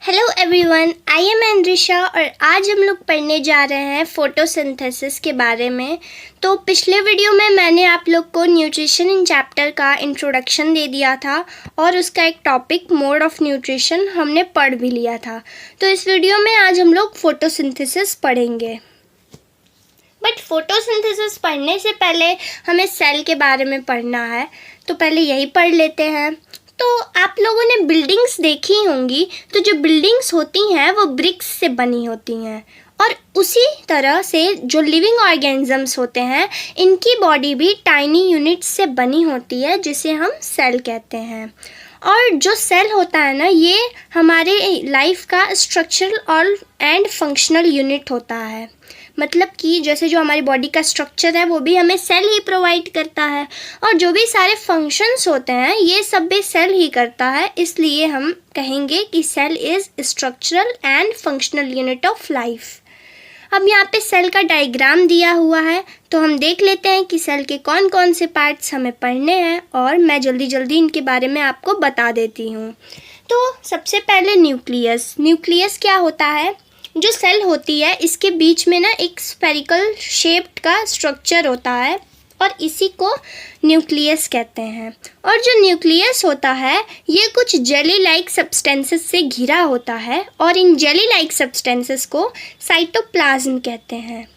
Hello everyone, I am Andrisha और आज हम लोग पढ़ने जा रहे हैं फोटोसिंथेसिस के बारे में। तो पिछले वीडियो में मैंने आप लोग को न्यूट्रिशन इन चैप्टर का इंट्रोडक्शन दे दिया था और उसका एक टॉपिक मोड ऑफ न्यूट्रिशन हमने पढ़ भी लिया था। तो इस वीडियो में आज हम लोग फोटोसिंथेसिस पढ़ेंगे। बट फोटोसिंथेसिस पढ़ने से पहले हमें सेल के बारे में पढ़ना है, तो पहले यही पढ़ लेते हैं। तो आप लोगों ने बिल्डिंग्स देखी होंगी, तो जो बिल्डिंग्स होती हैं वो ब्रिक्स से बनी होती हैं और उसी तरह से जो लिविंग ऑर्गेनिजम्स होते हैं इनकी बॉडी भी टाइनी यूनिट्स से बनी होती है जिसे हम सेल कहते हैं। और जो सेल होता है ना, ये हमारे लाइफ का स्ट्रक्चरल और एंड फंक्शनल यूनिट होता है। मतलब कि जैसे जो हमारी बॉडी का स्ट्रक्चर है वो भी हमें सेल ही प्रोवाइड करता है और जो भी सारे फंक्शंस होते हैं ये सब भी सेल ही करता है। इसलिए हम कहेंगे कि cell is structural and functional unit of life. अब यहाँ पे सेल का डायग्राम दिया हुआ है, तो हम देख लेते हैं कि सेल के कौन कौन से पार्ट्स हमें पढ़ने हैं और मैं जल्दी जल्दी इनके बारे में आपको बता देती हूँ। तो सबसे पहले न्यूक्लियस क्या होता है? जो सेल होती है इसके बीच में ना एक स्फेरिकल शेप्ड का स्ट्रक्चर होता है और इसी को न्यूक्लियस कहते हैं। और जो न्यूक्लियस होता है ये कुछ जेली लाइक सब्सटेंसेस से घिरा होता है और इन जेली लाइक सब्सटेंसेस को साइटोप्लाज्म कहते हैं।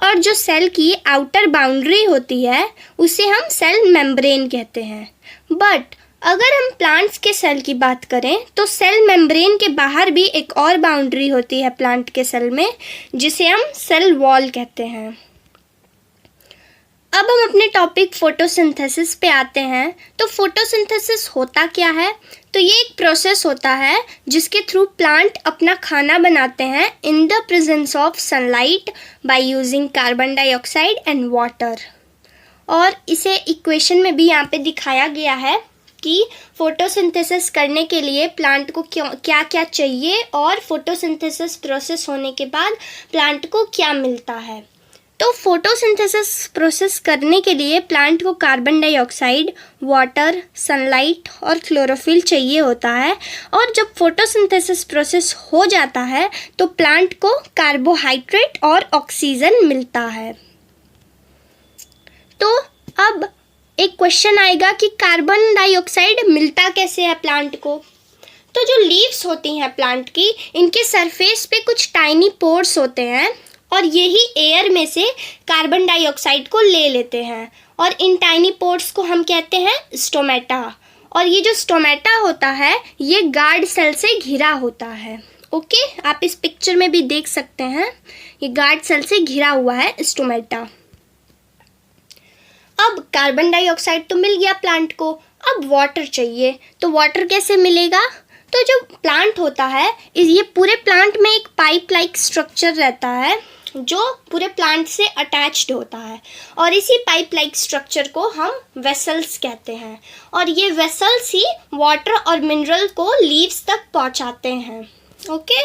और जो सेल की आउटर बाउंड्री होती है उसे हम सेल मेम्ब्रेन कहते हैं। बट अगर हम प्लांट्स के सेल की बात करें तो सेल मेम्ब्रेन के बाहर भी एक और बाउंड्री होती है प्लांट के सेल में, जिसे हम सेल वॉल कहते हैं। अब हम अपने टॉपिक फोटोसिंथेसिस पे आते हैं। तो फोटोसिंथेसिस होता क्या है? तो ये एक प्रोसेस होता है जिसके थ्रू प्लांट अपना खाना बनाते हैं in the presence of sunlight by using carbon dioxide and water. और इसे इक्वेशन में भी यहाँ पे दिखाया गया है कि फोटोसिंथेसिस करने के लिए प्लांट को क्या क्या चाहिए और फोटोसिंथेसिस प्रोसेस होने के बाद प्लांट को क्या मिलता है। तो फोटोसिंथेसिस प्रोसेस करने के लिए प्लांट को कार्बन डाइऑक्साइड, वाटर, सनलाइट और क्लोरोफिल चाहिए होता है। और जब फोटोसिंथेसिस प्रोसेस हो जाता है तो प्लांट को कार्बोहाइड्रेट और ऑक्सीजन मिलता है। तो अब एक क्वेश्चन आएगा कि कार्बन डाइऑक्साइड मिलता कैसे है प्लांट को? तो जो लीव्स होती हैं प्लांट की, इनके सरफेस पे कुछ टाइनी पोर्स होते हैं और यही एयर में से कार्बन डाइऑक्साइड को ले लेते हैं और इन टाइनी पोर्स को हम कहते हैं स्टोमेटा। और ये जो स्टोमेटा होता है ये गार्ड सेल से घिरा होता है। ओके, आप इस पिक्चर में भी देख सकते हैं, ये गार्ड सेल से घिरा हुआ है स्टोमेटा। अब कार्बन डाइऑक्साइड तो मिल गया प्लांट को, अब वाटर चाहिए। तो वाटर कैसे मिलेगा? तो जो प्लांट होता है ये पूरे प्लांट में एक पाइप लाइक स्ट्रक्चर रहता है जो पूरे प्लांट से अटैच्ड होता है और इसी पाइप लाइक स्ट्रक्चर को हम वेसल्स कहते हैं और ये वेसल्स ही वाटर और मिनरल को लीव्स तक पहुंचाते हैं। ओके,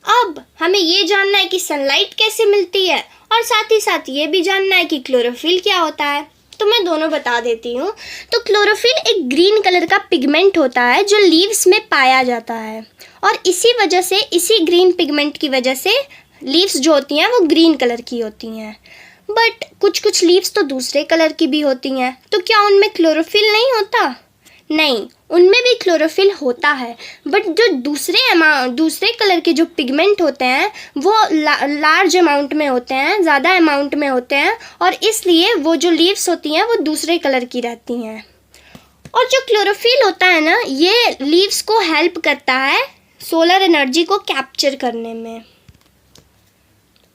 अब हमें ये जानना है कि सनलाइट कैसे मिलती है और साथ ही साथ ये भी जानना है कि क्लोरोफिल क्या होता है। तो मैं दोनों बता देती हूँ। तो क्लोरोफिल एक ग्रीन कलर का पिगमेंट होता है जो लीव्स में पाया जाता है और इसी ग्रीन पिगमेंट की वजह से लीव्स जो होती हैं वो ग्रीन कलर की होती हैं। बट कुछ लीव्स तो दूसरे कलर की भी होती हैं, तो क्या उनमें क्लोरोफिल नहीं होता? नहीं, उनमें भी क्लोरोफिल होता है, बट जो दूसरे कलर के जो पिगमेंट होते हैं वो लार्ज अमाउंट में होते हैं, ज़्यादा अमाउंट में होते हैं और इसलिए वो जो लीव्स होती हैं वो दूसरे कलर की रहती हैं। और जो क्लोरोफिल होता है ना, ये लीव्स को हेल्प करता है सोलर एनर्जी को कैप्चर करने में।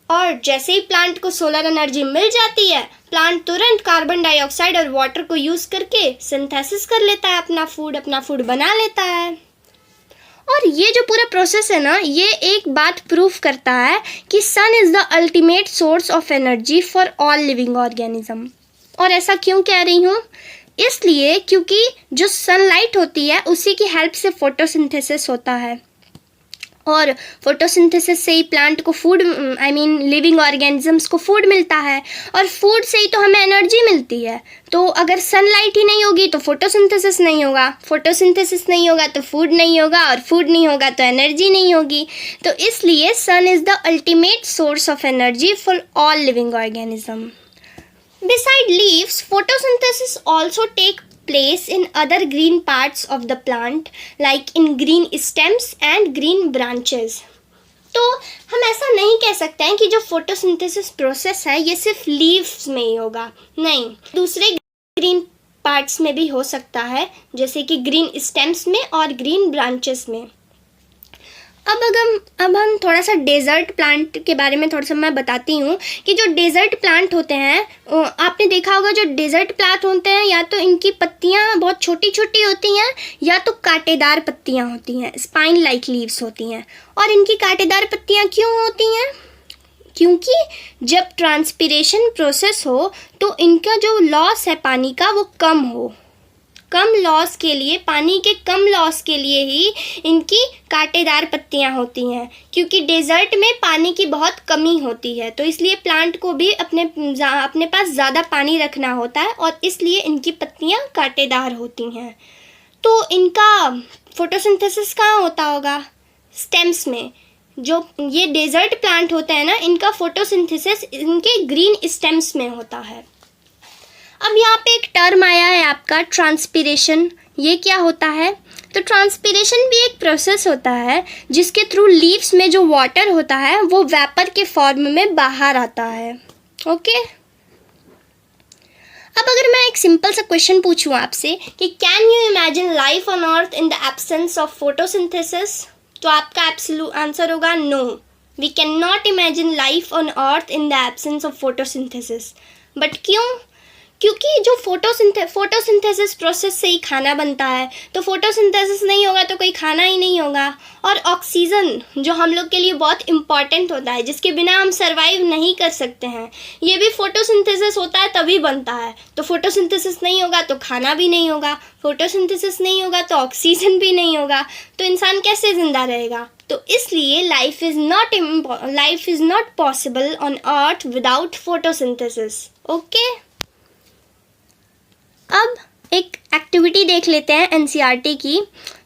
और जैसे ही प्लांट को सोलर एनर्जी मिल जाती है, प्लांट तुरंत कार्बन डाइऑक्साइड और वाटर को यूज करके सिंथेसिस कर लेता है, अपना फूड बना लेता है। और ये जो पूरा प्रोसेस है ना, ये एक बात प्रूफ करता है कि sun is the ultimate source of energy for all living organism. और ऐसा क्यों कह रही हूँ? इसलिए क्योंकि जो सनलाइट होती है उसी की हेल्प से फोटोसिंथेसिस होता है और फोटोसिंथेसिस से ही प्लांट को फूड लिविंग ऑर्गेनिजम्स को फूड मिलता है, और फूड से ही तो हमें एनर्जी मिलती है। तो अगर सनलाइट ही नहीं होगी तो फोटोसिंथेसिस नहीं होगा, फोटोसिंथेसिस नहीं होगा तो फूड नहीं होगा, और फूड नहीं होगा तो एनर्जी नहीं होगी। तो इसलिए sun is the ultimate source of energy for all living organism. Beside leaves, photosynthesis also take place in other green parts of the plant, like in green stems and green branches. तो हम ऐसा नहीं कह सकते हैं कि जो photosynthesis process है ये सिर्फ लीव्स में ही होगा, नहीं, दूसरे ग्रीन पार्ट्स में भी हो सकता है, जैसे कि ग्रीन स्टेम्स में और ग्रीन ब्रांचेस में। अब हम थोड़ा सा डेजर्ट प्लांट के बारे में थोड़ा सा मैं बताती हूँ कि जो डेजर्ट प्लांट होते हैं, आपने देखा होगा जो डेजर्ट प्लांट होते हैं या तो इनकी पत्तियाँ बहुत छोटी छोटी होती हैं या तो कांटेदार पत्तियाँ होती हैं, स्पाइन लाइक लीव्स होती हैं। और इनकी कांटेदार पत्तियाँ क्यों होती हैं? क्योंकि जब ट्रांसपिरेशन प्रोसेस हो तो इनका जो लॉस है पानी का वो कम हो, कम लॉस के लिए, पानी के कम लॉस के लिए ही इनकी कांटेदार पत्तियां होती हैं। क्योंकि डेजर्ट में पानी की बहुत कमी होती है तो इसलिए प्लांट को भी अपने पास ज़्यादा पानी रखना होता है और इसलिए इनकी पत्तियां कांटेदार होती हैं। तो इनका फोटोसिंथेसिस कहाँ होता होगा? स्टेम्स में। जो ये डेजर्ट प्लांट होते हैं ना, इनका फोटोसिंथेसिस इनके ग्रीन स्टेम्स में होता है। अब यहाँ पे एक टर्म आया है आपका ट्रांसपिरेशन। ये क्या होता है? तो ट्रांसपिरेशन भी एक प्रोसेस होता है जिसके थ्रू लीव्स में जो वाटर होता है वो वेपर के फॉर्म में बाहर आता है। ओके, अब अगर मैं एक सिंपल सा क्वेश्चन पूछूं आपसे कि can you imagine life on earth in the absence of photosynthesis, तो आपका एब्सोल्यूट आंसर होगा no, we can not imagine life on earth in the absence of photosynthesis. But क्यों? क्योंकि जो फोटोसिंथेसिस प्रोसेस से ही खाना बनता है, तो फोटोसिंथेसिस नहीं होगा तो कोई खाना ही नहीं होगा। और ऑक्सीजन जो हम लोग के लिए बहुत इम्पॉर्टेंट होता है, जिसके बिना हम सर्वाइव नहीं कर सकते हैं, ये भी फोटोसिंथेसिस होता है तभी बनता है। तो फोटोसिंथेसिस नहीं होगा तो खाना भी नहीं होगा, फोटोसिंथेसिस नहीं होगा तो ऑक्सीजन भी नहीं होगा, तो इंसान कैसे ज़िंदा रहेगा? तो इसलिए life is not possible on earth without photosynthesis. Okay, अब एक एक्टिविटी देख लेते हैं एनसीईआरटी की।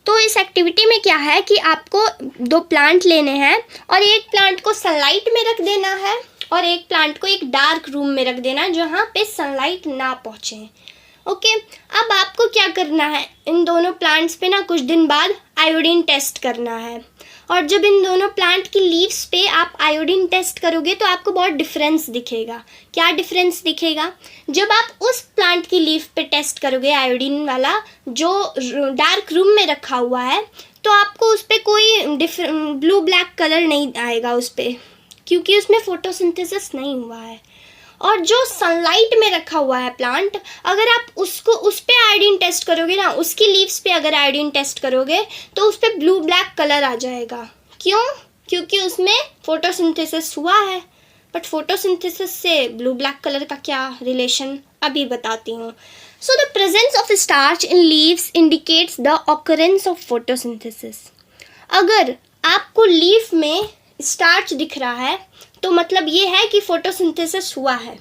तो इस एक्टिविटी में क्या है कि आपको 2 प्लांट लेने हैं और एक प्लांट को सनलाइट में रख देना है और एक प्लांट को एक डार्क रूम में रख देना है जहाँ पे सनलाइट ना पहुँचे। ओके, अब आपको क्या करना है, इन दोनों प्लांट्स पे ना कुछ दिन बाद आयोडीन टेस्ट करना है। और जब इन दोनों प्लांट की लीव्स पे आप आयोडीन टेस्ट करोगे तो आपको बहुत डिफरेंस दिखेगा। क्या डिफरेंस दिखेगा? जब आप उस प्लांट की लीफ पे टेस्ट करोगे आयोडीन वाला जो डार्क रूम में रखा हुआ है, तो आपको उस पर कोई ब्लू ब्लैक कलर नहीं आएगा उस पर, क्योंकि उसमें फोटोसिंथेसिस नहीं हुआ है। और जो सनलाइट में रखा हुआ है प्लांट, अगर आप उस पे आयोडीन टेस्ट करोगे ना, उसकी लीव्स पे अगर आयोडीन टेस्ट करोगे तो उस पर ब्लू ब्लैक कलर आ जाएगा। क्यों? क्योंकि उसमें फोटोसिंथेसिस हुआ है। बट फोटोसिंथेसिस से ब्लू ब्लैक कलर का क्या रिलेशन, अभी बताती हूँ। So the presence of starch in leaves indicates the occurrence of photosynthesis. अगर आपको लीफ में स्टार्च दिख रहा है तो मतलब ये है कि फोटोसिंथेसिस हुआ है।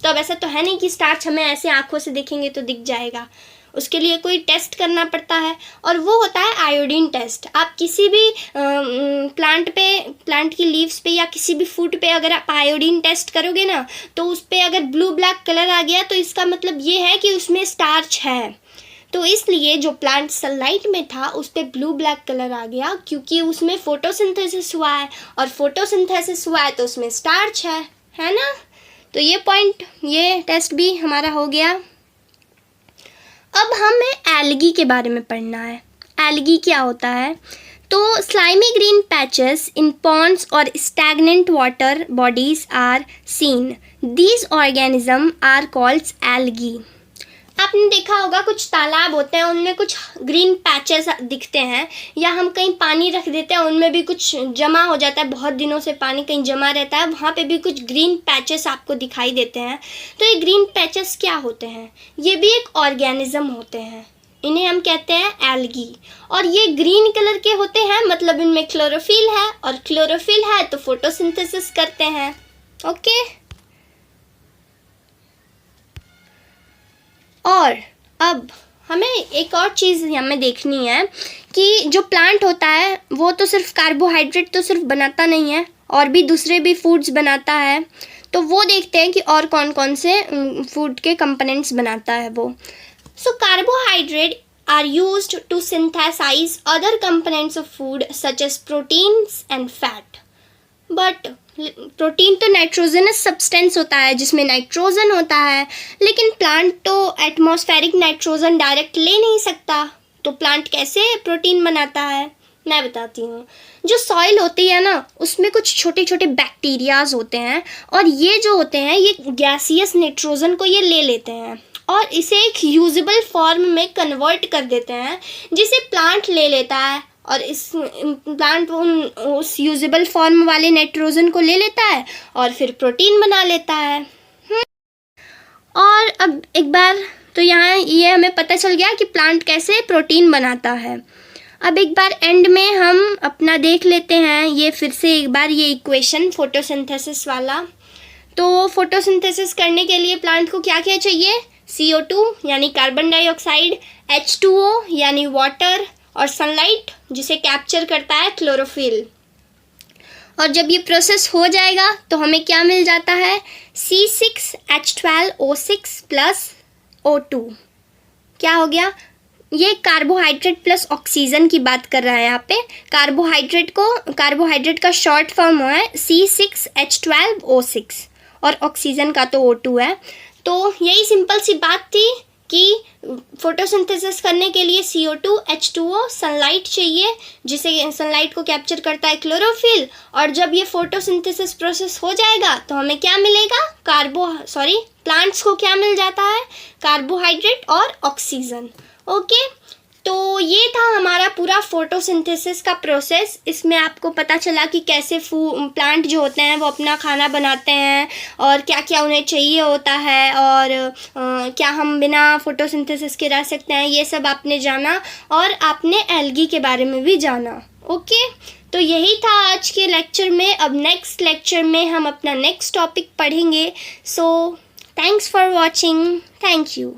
तो अब ऐसा तो है नहीं कि स्टार्च हमें ऐसे आंखों से देखेंगे तो दिख जाएगा, उसके लिए कोई टेस्ट करना पड़ता है और वो होता है आयोडीन टेस्ट। आप किसी भी प्लांट की लीव्स पे या किसी भी फूड पे अगर आप आयोडीन टेस्ट करोगे ना, तो उस पर अगर ब्लू ब्लैक कलर आ गया तो इसका मतलब ये है कि उसमें स्टार्च है। तो इसलिए जो प्लांट सनलाइट में था उस पर ब्लू ब्लैक कलर आ गया, क्योंकि उसमें फोटोसिंथेसिस हुआ है और फोटोसिंथेसिस हुआ है तो उसमें स्टार्च है ना। तो ये टेस्ट भी हमारा हो गया। अब हमें एल्गी के बारे में पढ़ना है। एल्गी क्या होता है? तो slimy green patches in ponds और stagnant water bodies are seen. These organism are called algae. आपने देखा होगा कुछ तालाब होते हैं, उनमें कुछ ग्रीन पैचेस दिखते हैं, या हम कहीं पानी रख देते हैं उनमें भी कुछ जमा हो जाता है, बहुत दिनों से पानी कहीं जमा रहता है, वहाँ पे भी कुछ ग्रीन पैचेस आपको दिखाई देते हैं। तो ये ग्रीन पैचेस क्या होते हैं? ये भी एक ऑर्गेनिज्म होते हैं। इन्हें हम कहते हैं एल्गी। और ये ग्रीन कलर के होते हैं, मतलब इनमें क्लोरोफिल है, और क्लोरोफिल है तो फोटोसिंथेसिस करते हैं। ओके, और अब हमें एक और चीज़ हमें देखनी है कि जो प्लांट होता है वो तो सिर्फ कार्बोहाइड्रेट तो सिर्फ बनाता नहीं है, और भी दूसरे भी फूड्स बनाता है। तो वो देखते हैं कि और कौन कौन से फूड के कंपोनेंट्स बनाता है वो। So carbohydrate are used to synthesize other components of food such as proteins and fat. But protein तो नाइट्रोजनस सब्सटेंस होता है जिसमें नाइट्रोजन होता है, लेकिन प्लांट तो एटमॉस्फेरिक नाइट्रोजन डायरेक्ट ले नहीं सकता, तो प्लांट कैसे प्रोटीन बनाता है मैं बताती हूँ। जो सॉइल होती है ना, उसमें कुछ छोटे छोटे बैक्टीरियाज होते हैं, और ये जो होते हैं ये गैसियस नाइट्रोजन को ये ले लेते हैं और इसे एक यूजेबल फॉर्म में कन्वर्ट कर देते हैं, जिसे प्लांट ले लेता है, और इस प्लांट उस यूजेबल फॉर्म वाले नाइट्रोजन को ले लेता है और फिर प्रोटीन बना लेता है। और अब एक बार तो यहाँ ये हमें पता चल गया कि प्लांट कैसे प्रोटीन बनाता है। अब एक बार एंड में हम अपना देख लेते हैं ये फिर से एक बार ये इक्वेशन फोटोसिंथेसिस वाला। तो फोटोसिंथेसिस करने के लिए प्लांट को क्या क्या चाहिए? CO2 यानी कार्बन डाइऑक्साइड, H2O यानी वाटर, और सनलाइट जिसे कैप्चर करता है क्लोरोफिल। और जब ये प्रोसेस हो जाएगा तो हमें क्या मिल जाता है? C6H12O6 plus O2। क्या हो गया? ये कार्बोहाइड्रेट प्लस ऑक्सीजन की बात कर रहा है यहाँ पे। कार्बोहाइड्रेट का शॉर्ट फॉर्म हुआ है C6H12O6 और ऑक्सीजन का तो O2 है। तो यही सिंपल सी बात थी कि फोटोसिंथेसिस करने के लिए CO2, H2O, सनलाइट चाहिए, जिसे सनलाइट को कैप्चर करता है क्लोरोफिल। और जब ये फोटोसिंथेसिस प्रोसेस हो जाएगा तो हमें क्या मिलेगा? प्लांट्स को क्या मिल जाता है? कार्बोहाइड्रेट और ऑक्सीजन। ओके, तो ये था हमारा पूरा फोटोसिंथेसिस का प्रोसेस। इसमें आपको पता चला कि कैसे प्लांट जो होते हैं वो अपना खाना बनाते हैं और क्या क्या उन्हें चाहिए होता है, और क्या हम बिना फोटोसिंथेसिस के रह सकते हैं, ये सब आपने जाना, और आपने एल्गी के बारे में भी जाना। ओके, तो यही था आज के लेक्चर में। अब नेक्स्ट लेक्चर में हम अपना नेक्स्ट टॉपिक पढ़ेंगे। So thanks for watching. Thank you.